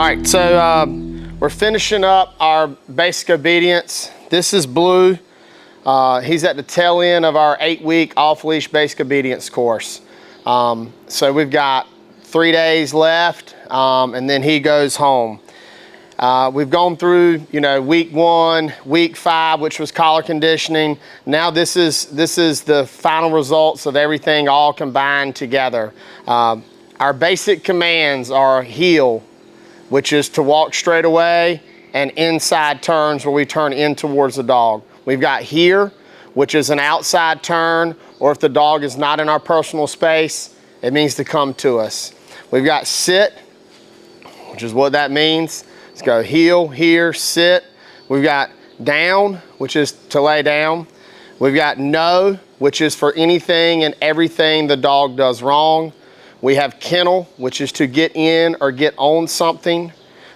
right, so we're finishing up our basic obedience. This is Blue. He's at the tail end of our 8-week off-leash basic obedience course. So we've got 3 days left, and then he goes home. We've gone through, week 1, week 5, which was collar conditioning. Now this is the final results of everything all combined together. Our basic commands are heel, which is to walk straight away, and inside turns where we turn in towards the dog. We've got here, which is an outside turn, or if the dog is not in our personal space, it means to come to us. We've got sit, which is what that means. Let's go heel, here, sit. We've got down, which is to lay down. We've got no, which is for anything and everything the dog does wrong. We have kennel, which is to get in or get on something.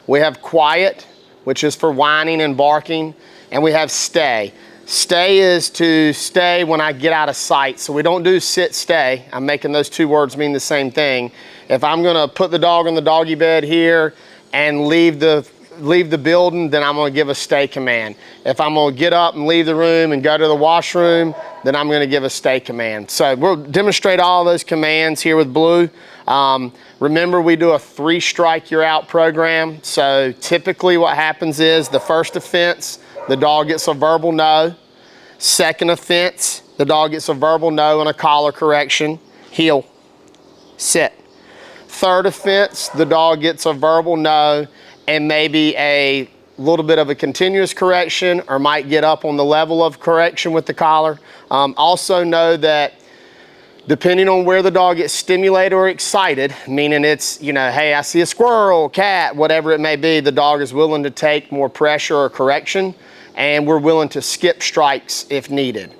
We have quiet, which is for whining and barking. And we have stay. Stay is to stay when I get out of sight. So we don't do sit, stay. I'm making those two words mean the same thing. If I'm gonna put the dog on the doggy bed here and leave the building, then I'm gonna give a stay command. If I'm gonna get up and leave the room and go to the washroom, then I'm gonna give a stay command. So we'll demonstrate all those commands here with Blue. Remember, we do a 3-strike you're out program. So typically what happens is the first offense, the dog gets a verbal no. Second offense, the dog gets a verbal no and a collar correction. Heel, sit. Third offense, the dog gets a verbal no and maybe a little bit of a continuous correction, or might get up on the level of correction with the collar. Also know that depending on where the dog gets stimulated or excited, meaning it's, hey, I see a squirrel, cat, whatever it may be, the dog is willing to take more pressure or correction, and we're willing to skip strikes if needed.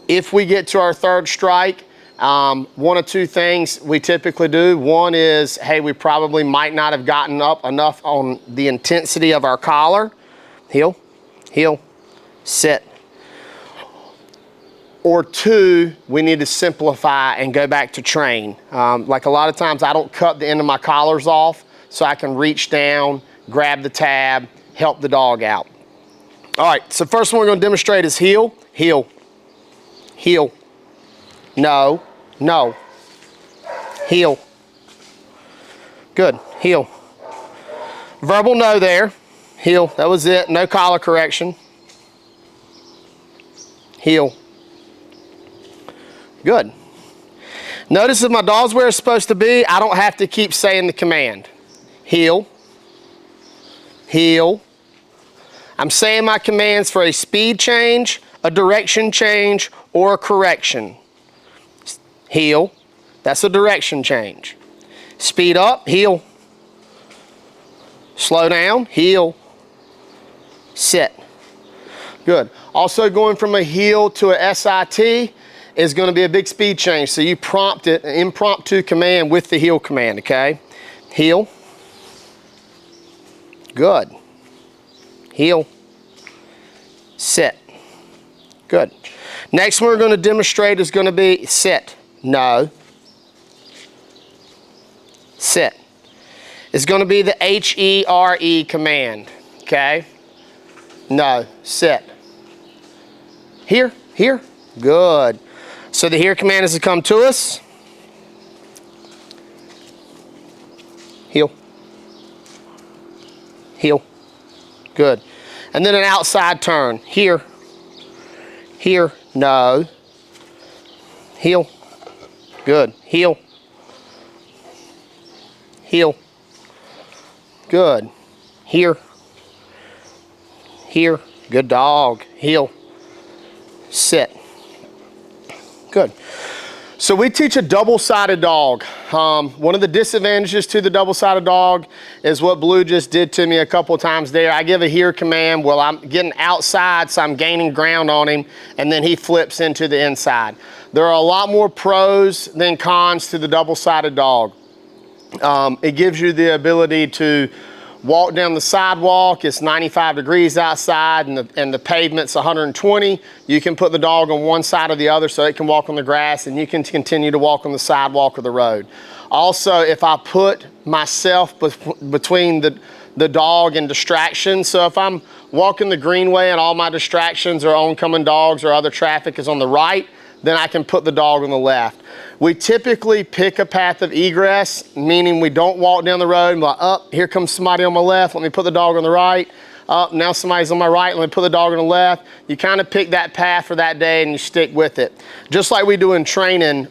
If we get to our 3rd strike, one of 2 things we typically do. One is, hey, we probably might not have gotten up enough on the intensity of our collar. Heel, heel, sit. Or 2, we need to simplify and go back to train. Like a lot of times I don't cut the end of my collars off, so I can reach down, grab the tab, help the dog out. All right, so first one we're gonna demonstrate is heel, heel, heel, no, no, heel. Good, heel. Verbal no there, heel, that was it, no collar correction. Heel. Good. Notice if my dog's where it's supposed to be, I don't have to keep saying the command. Heel, heel. I'm saying my commands for a speed change, a direction change, or a correction. Heel, that's a direction change. Speed up, heel. Slow down, heel. Sit. Good. Also going from a heel to a SIT is going to be a big speed change. So you prompt it, an impromptu command with the heel command, okay? Heel. Good. Heel. Sit. Good. Next one we're going to demonstrate is going to be sit. No. Sit. It's going to be the HERE command, okay? No. Sit. Here. Here. Good. So the here command is to come to us. Heel. Heel. Good. And then an outside turn. Here. Here. No. Heel. Good. Heel. Heel. Good. Here. Here. Good dog. Heel. Sit. Good. So we teach a double-sided dog. One of the disadvantages to the double-sided dog is what Blue just did to me a couple of times there. I give a here command, well, I'm getting outside, so I'm gaining ground on him, and then he flips into the inside. There are a lot more pros than cons to the double-sided dog. It gives you the ability to walk down the sidewalk, it's 95 degrees outside and the pavement's 120, you can put the dog on one side or the other so it can walk on the grass and you can continue to walk on the sidewalk or the road. Also, if I put myself between the dog and distractions, so if I'm walking the greenway and all my distractions are oncoming dogs or other traffic is on the right, then I can put the dog on the left. We typically pick a path of egress, meaning we don't walk down the road and be like, oh, here comes somebody on my left, let me put the dog on the right. Now somebody's on my right, let me put the dog on the left. You kind of pick that path for that day and you stick with it. Just like we do in training,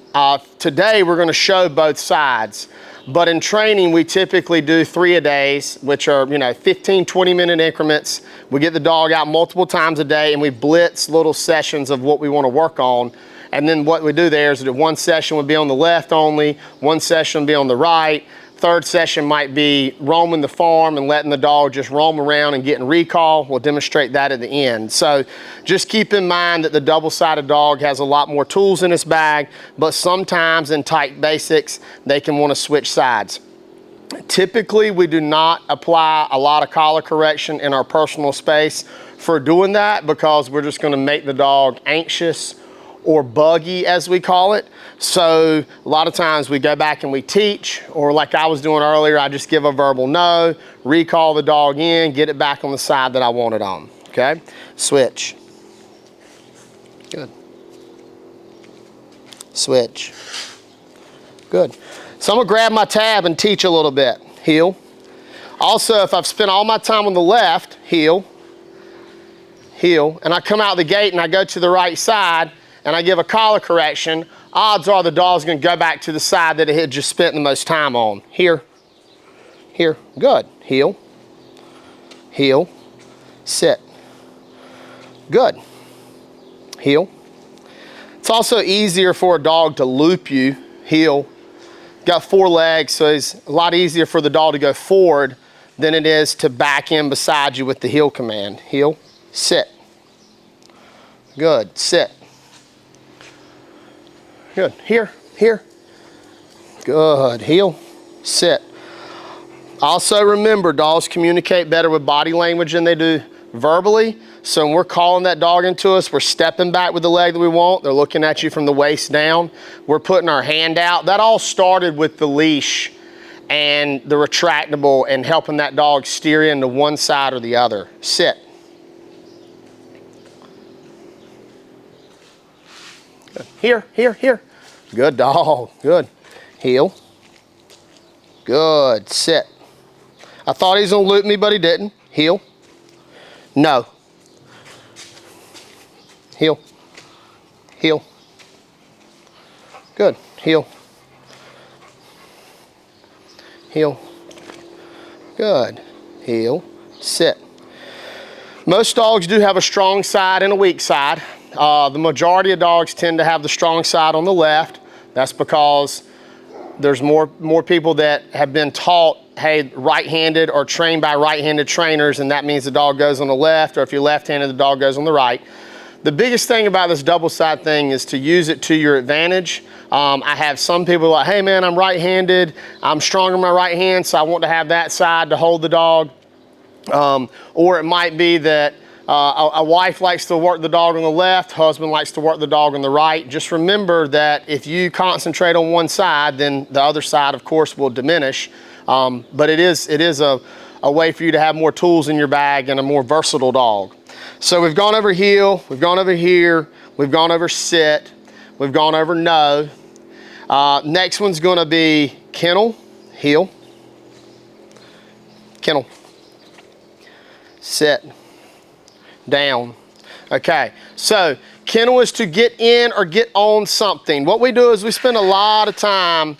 today we're gonna show both sides. But in training, we typically do 3 a days, which are 15, 20-minute increments. We get the dog out multiple times a day and we blitz little sessions of what we wanna work on. And then what we do there is that one session would be on the left only, one session would be on the right, third session might be roaming the farm and letting the dog just roam around and getting recall. We'll demonstrate that at the end. So just keep in mind that the double-sided dog has a lot more tools in its bag, but sometimes in tight basics, they can want to switch sides. Typically, we do not apply a lot of collar correction in our personal space for doing that because we're just going to make the dog anxious or buggy, as we call it. So a lot of times we go back and we teach, or like I was doing earlier, I just give a verbal no, recall the dog in, get it back on the side that I want it on, okay? Switch. Good. Switch. Good. So I'm gonna grab my tab and teach a little bit. Heel. Also, if I've spent all my time on the left, heel, heel, and I come out the gate and I go to the right side, and I give a collar correction, odds are the dog's gonna go back to the side that it had just spent the most time on. Here, here, good. Heel, heel, sit. Good. Heel. It's also easier for a dog to loop you, heel. Got 4 legs, so it's a lot easier for the dog to go forward than it is to back in beside you with the heel command. Heel, sit. Good, sit. Good, here, here. Good, heel, sit. Also remember, dogs communicate better with body language than they do verbally. So when we're calling that dog into us, we're stepping back with the leg that we want. They're looking at you from the waist down. We're putting our hand out. That all started with the leash and the retractable and helping that dog steer into one side or the other. Sit. Good. Here, here, here. Good dog, good. Heel. Good, sit. I thought he was gonna loop me, but he didn't. Heel. No. Heel. Heel. Good, heel. Heel. Good, heel, sit. Most dogs do have a strong side and a weak side. The majority of dogs tend to have the strong side on the left. That's because there's more people that have been taught, hey, right-handed or trained by right-handed trainers, and that means the dog goes on the left, or if you're left-handed, the dog goes on the right. The biggest thing about this double side thing is to use it to your advantage. I have some people like, hey man, I'm right-handed, I'm strong in my right hand, so I want to have that side to hold the dog. Or it might be that a wife likes to work the dog on the left, husband likes to work the dog on the right. Just remember that if you concentrate on one side, then the other side, of course, will diminish. But it is a way for you to have more tools in your bag and a more versatile dog. So we've gone over heel, we've gone over here, we've gone over sit, we've gone over no. Next one's gonna be kennel, heel, kennel, sit, down. Okay, so kennel is to get in or get on something. What we do is we spend a lot of time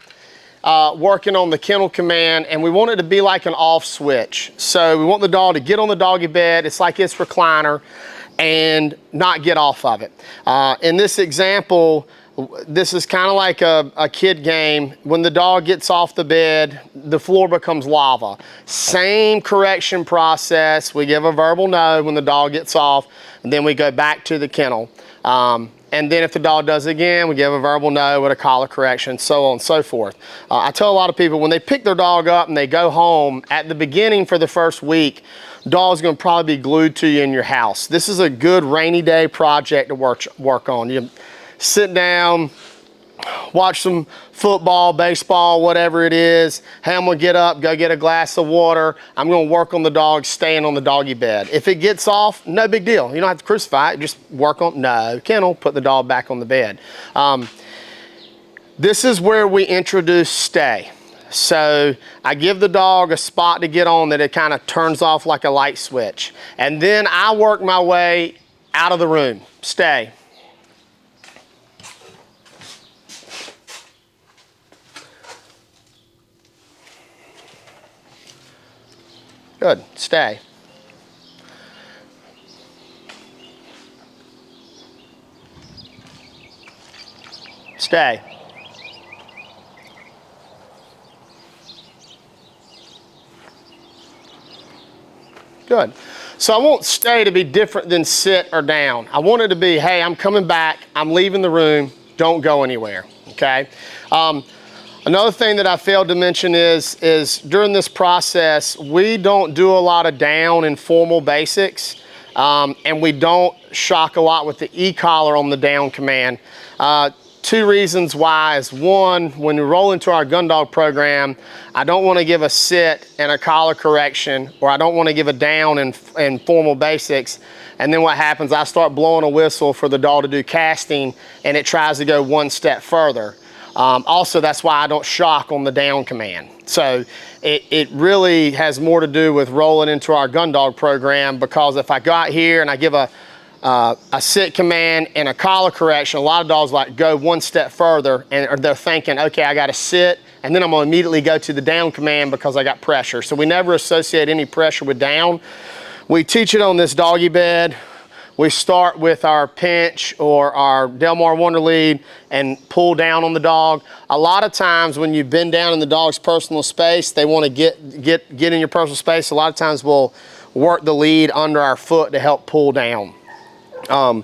working on the kennel command, and we want it to be like an off switch. So we want the dog to get on the doggy bed, it's like its recliner, and not get off of it. In this example, This is kind of like a kid game. When the dog gets off the bed, the floor becomes lava. Same correction process. We give a verbal no when the dog gets off, and then we go back to the kennel. And then if the dog does it again, we give a verbal no with a collar correction, so on and so forth. I tell a lot of people when they pick their dog up and they go home, at the beginning for the first week, dog's gonna probably be glued to you in your house. This is a good rainy day project to work on. You sit down, watch some football, baseball, whatever it is. Hey, I'm gonna get up, go get a glass of water. I'm gonna work on the dog staying on the doggy bed. If it gets off, no big deal. You don't have to crucify it, just work on, no, kennel, put the dog back on the bed. This is where we introduce stay. So I give the dog a spot to get on that it kind of turns off like a light switch. And then I work my way out of the room, stay. Good, stay. Stay. Good. So I want stay to be different than sit or down. I want it to be, hey, I'm coming back, I'm leaving the room, don't go anywhere, okay? Another thing that I failed to mention is during this process, we don't do a lot of down and formal basics, and we don't shock a lot with the e-collar on the down command. Two reasons why is one, when we roll into our gun dog program, I don't want to give a sit and a collar correction, or I don't want to give a down and formal basics. And then what happens, I start blowing a whistle for the dog to do casting, and it tries to go one step further. Also, that's why I don't shock on the down command. So it really has more to do with rolling into our gun dog program, because if I go out here and I give a sit command and a collar correction, a lot of dogs like go one step further, and they're thinking, okay, I got to sit, and then I'm going to immediately go to the down command because I got pressure. So we never associate any pressure with down. We teach it on this doggy bed. We start with our pinch or our Delmar Wonder lead and pull down on the dog. A lot of times when you bend down in the dog's personal space, they want to get in your personal space. A lot of times we'll work the lead under our foot to help pull down. And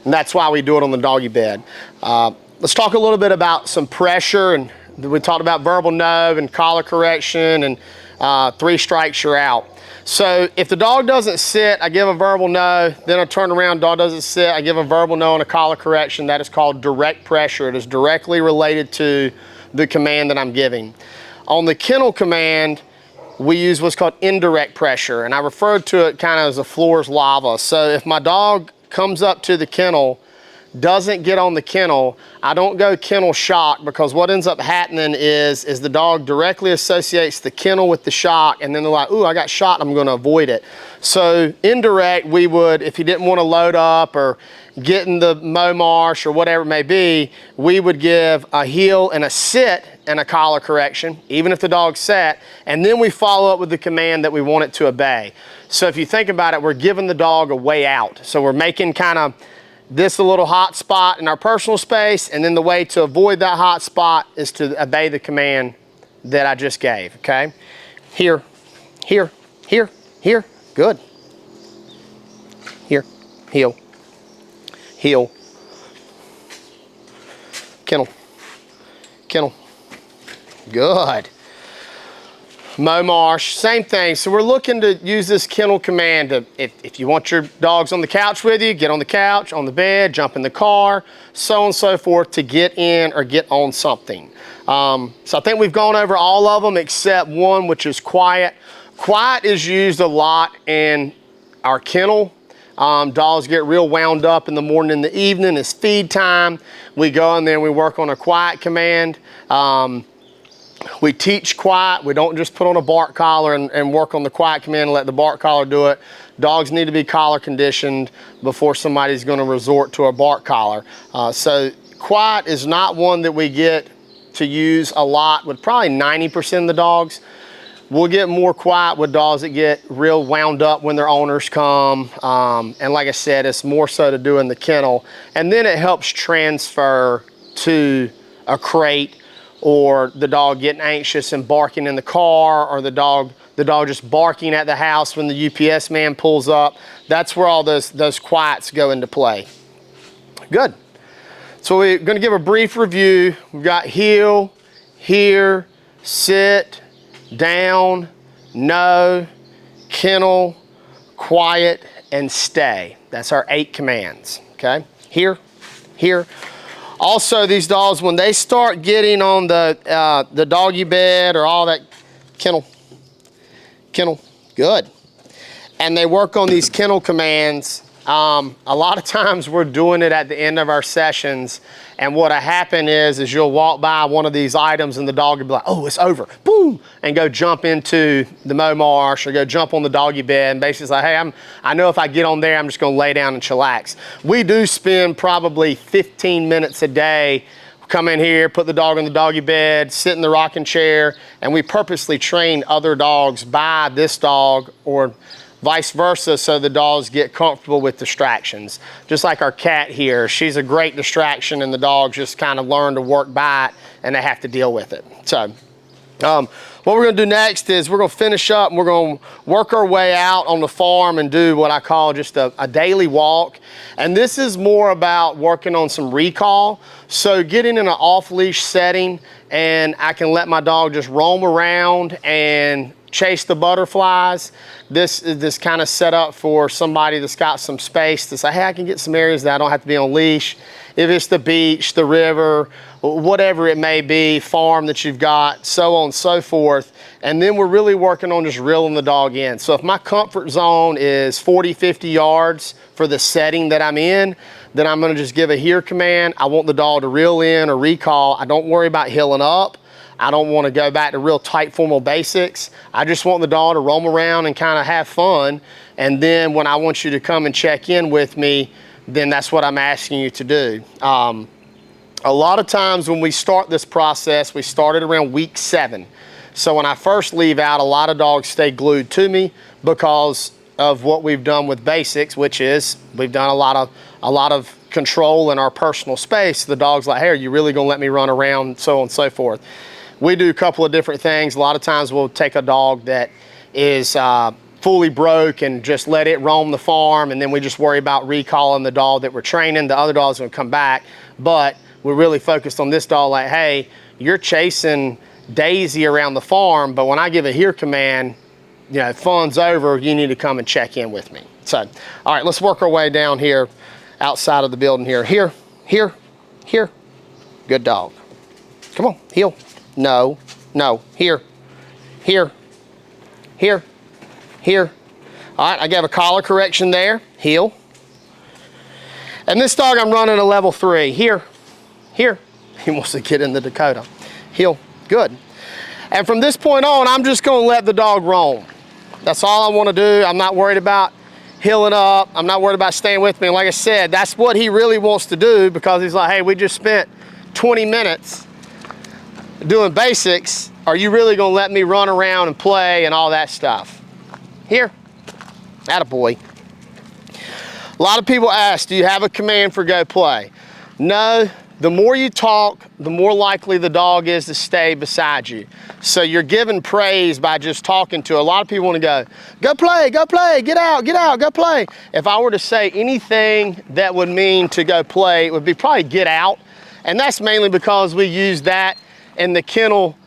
that's why we do it on the doggy bed. Let's talk a little bit about some pressure, and we talked about verbal no and collar correction, and 3 strikes you're out. So if the dog doesn't sit, I give a verbal no, then I turn around, dog doesn't sit, I give a verbal no and a collar correction. That is called direct pressure. It is directly related to the command that I'm giving. On the kennel command, we use what's called indirect pressure, and I referred to it kind of as the floor's lava. So if my dog comes up to the kennel, doesn't get on the kennel, I don't go kennel shock, because what ends up happening is the dog directly associates the kennel with the shock, and then they're like, ooh, I got shot, I'm gonna avoid it. So indirect, we would, if you didn't want to load up or get in the mow marsh or whatever it may be, we would give a heel and a sit and a collar correction, even if the dog sat, and then we follow up with the command that we want it to obey. So if you think about it, we're giving the dog a way out. So we're making kind of this a little hot spot in our personal space, and then the way to avoid that hot spot is to obey the command that I just gave, okay? Here, here, here, here, good. Here, heel, heel, kennel, kennel, good. Mow marsh, same thing. So we're looking to use this kennel command to, if you want your dogs on the couch with you, get on the couch, on the bed, jump in the car, so on and so forth, to get in or get on something. So I think we've gone over all of them except one, which is quiet. Quiet is used a lot in our kennel. Dogs get real wound up in the morning and the evening. It's feed time. We go in there and we work on a quiet command. We teach quiet. We don't just put on a bark collar and work on the quiet command and let the bark collar do it. Dogs need to be collar conditioned before somebody's going to resort to a bark collar. So quiet is not one that we get to use a lot with probably 90% of the dogs. We'll get more quiet with dogs that get real wound up when their owners come. And like I said, it's more so to do in the kennel. And then it helps transfer to a crate, or the dog getting anxious and barking in the car, or the dog just barking at the house when the UPS man pulls up. That's where all those quiets go into play. Good. So we're going to give a brief review. We've got heel, here, sit, down, no, kennel, quiet, and stay. That's our 8 commands, okay? Here, here. Also, these dogs, when they start getting on the doggy bed or all that, kennel, good. And they work on these kennel commands. A lot of times we're doing it at the end of our sessions, and what'll happen is you'll walk by one of these items and the dog will be like, oh, it's over, boom, and go jump into the mow marsh or go jump on the doggy bed and basically say, hey, I know if I get on there, I'm just gonna lay down and chillax. We do spend probably 15 minutes a day, come in here, put the dog on the doggy bed, sit in the rocking chair, and we purposely train other dogs by this dog or vice versa, so the dogs get comfortable with distractions. Just like our cat here, she's a great distraction and the dogs just kind of learn to work by it and they have to deal with it. So what we're gonna do next is we're gonna finish up and we're gonna work our way out on the farm and do what I call just a daily walk. And this is more about working on some recall. So getting in an off-leash setting and I can let my dog just roam around and chase the butterflies. This is kind of set up for somebody that's got some space to say, hey, I can get some areas that I don't have to be on leash. If it's the beach, the river, whatever it may be, farm that you've got, so on and so forth. And then we're really working on just reeling the dog in. So if my comfort zone is 40, 50 yards for the setting that I'm in, then I'm gonna just give a here command. I want the dog to reel in or recall. I don't worry about heeling up. I don't want to go back to real tight formal basics. I just want the dog to roam around and kind of have fun. And then when I want you to come and check in with me, then that's what I'm asking you to do. A lot of times when we start this process, we started around week 7. So when I first leave out, a lot of dogs stay glued to me because of what we've done with basics, which is we've done a lot of control in our personal space. The dog's like, hey, are you really gonna let me run around, so on and so forth. We do a couple of different things. A lot of times we'll take a dog that is fully broke and just let it roam the farm, and then we just worry about recalling the dog that we're training. The other dog's gonna come back, but we're really focused on this dog like, hey, you're chasing Daisy around the farm, but when I give a here command, you know, fun's over, you need to come and check in with me. So, all right, let's work our way down here outside of the building here. Here, here, here. Good dog. Come on, heel. No, no, here, here, here, here. All right, I gave a collar correction there, heel. And this dog I'm running a level 3, here, here. He wants to get in the Dakota. Heel, good. And from this point on, I'm just gonna let the dog roam. That's all I wanna do. I'm not worried about heeling up. I'm not worried about staying with me. And like I said, that's what he really wants to do because he's like, hey, we just spent 20 minutes doing basics. Are you really gonna let me run around and play and all that stuff? Here, attaboy. A lot of people ask, do you have a command for go play? No, the more you talk, the more likely the dog is to stay beside you. So you're giving praise by just talking to. A lot of people wanna go play, get out, go play. If I were to say anything that would mean to go play, it would be probably get out. And that's mainly because we use that in the kennel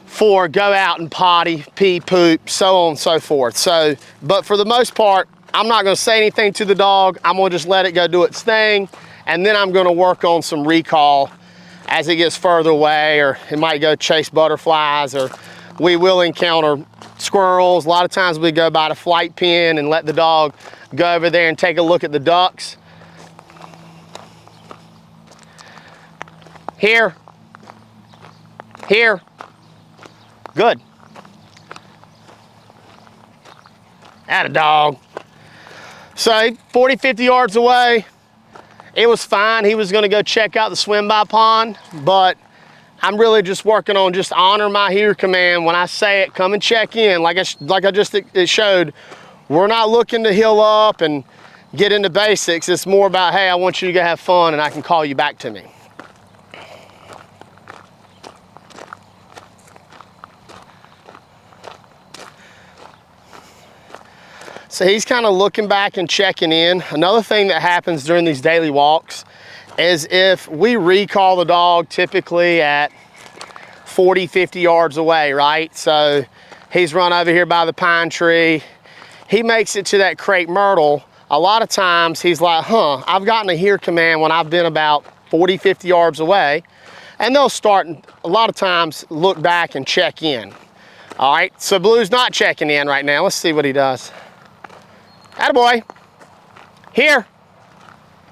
for go out and potty, pee, poop, so on and so forth. So, but for the most part, I'm not gonna say anything to the dog. I'm gonna just let it go do its thing. And then I'm gonna work on some recall as it gets further away, or it might go chase butterflies, or we will encounter squirrels. A lot of times we go by the flight pen and let the dog go over there and take a look at the ducks. Here. Here, good. Atta dog. So 40, 50 yards away, it was fine. He was gonna go check out the swim by pond, but I'm really just working on just honor my here command. When I say it, come and check in. Like I just showed, we're not looking to heal up and get into basics. It's more about, hey, I want you to go have fun and I can call you back to me. So he's kind of looking back and checking in. Another thing that happens during these daily walks is if we recall the dog typically at 40, 50 yards away, right? So he's run over here by the pine tree. He makes it to that crepe myrtle. A lot of times he's like, I've gotten a hear command when I've been about 40, 50 yards away. And they'll start, a lot of times, look back and check in. All right, so Blue's not checking in right now. Let's see what he does. Attaboy. Here.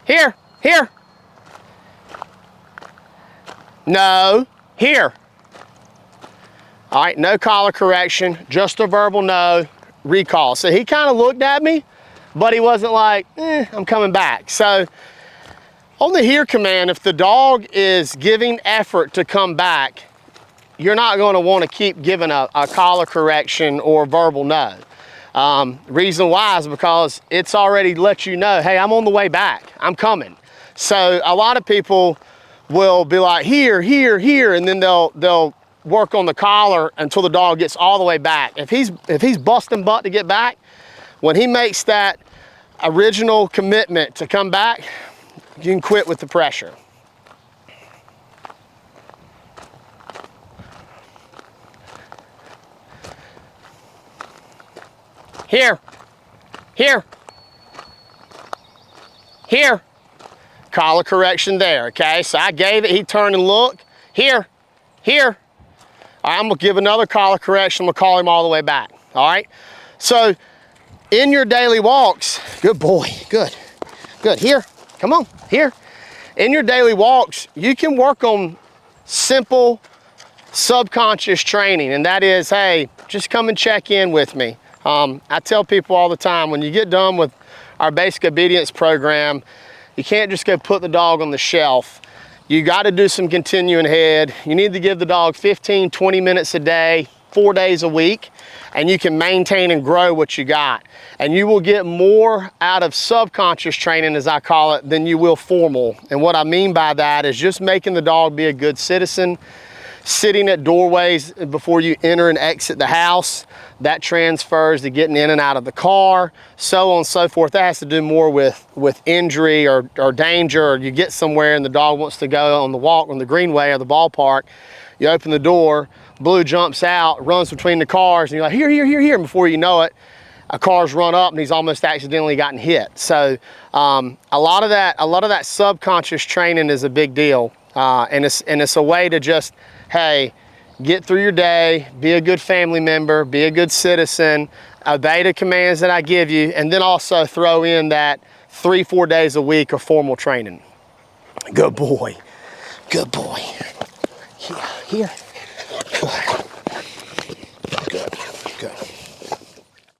Here. Here. No. Here. All right, no collar correction, just a verbal no, recall. So he kind of looked at me, but he wasn't like, I'm coming back. So on the hear command, if the dog is giving effort to come back, you're not going to want to keep giving a collar correction or verbal no. Reason why is because it's already let you know, hey, I'm on the way back, I'm coming. So a lot of people will be like, here, here, here, and then they'll work on the collar until the dog gets all the way back. If he's busting butt to get back, when he makes that original commitment to come back, you can quit with the pressure. Here, here, here. Collar correction there, okay? So I gave it, he turned and looked. Here, here. All right, I'm gonna give another collar correction, I'm gonna call him all the way back, all right? So in your daily walks, good boy, good, good. Here, come on, here. In your daily walks, you can work on simple subconscious training, and that is, hey, just come and check in with me. I tell people all the time, when you get done with our basic obedience program, you can't just go put the dog on the shelf. You got to do some continuing head. You need to give the dog 15, 20 minutes a day, 4 days a week, and you can maintain and grow what you got. And you will get more out of subconscious training, as I call it, than you will formal. And what I mean by that is just making the dog be a good citizen, sitting at doorways before you enter and exit the house. That transfers to getting in and out of the car, so on and so forth. That has to do more with injury or danger, or you get somewhere and the dog wants to go on the walk on the greenway or the ballpark. You open the door, Blue jumps out, runs between the cars, and you're like, here, here, here, here. And before you know it, a car's run up and he's almost accidentally gotten hit. So a lot of that subconscious training is a big deal. And it's a way to just, hey, get through your day, be a good family member, be a good citizen, obey the commands that I give you, and then also throw in that 3-4 days a week of formal training. Good boy, good boy. Here, here.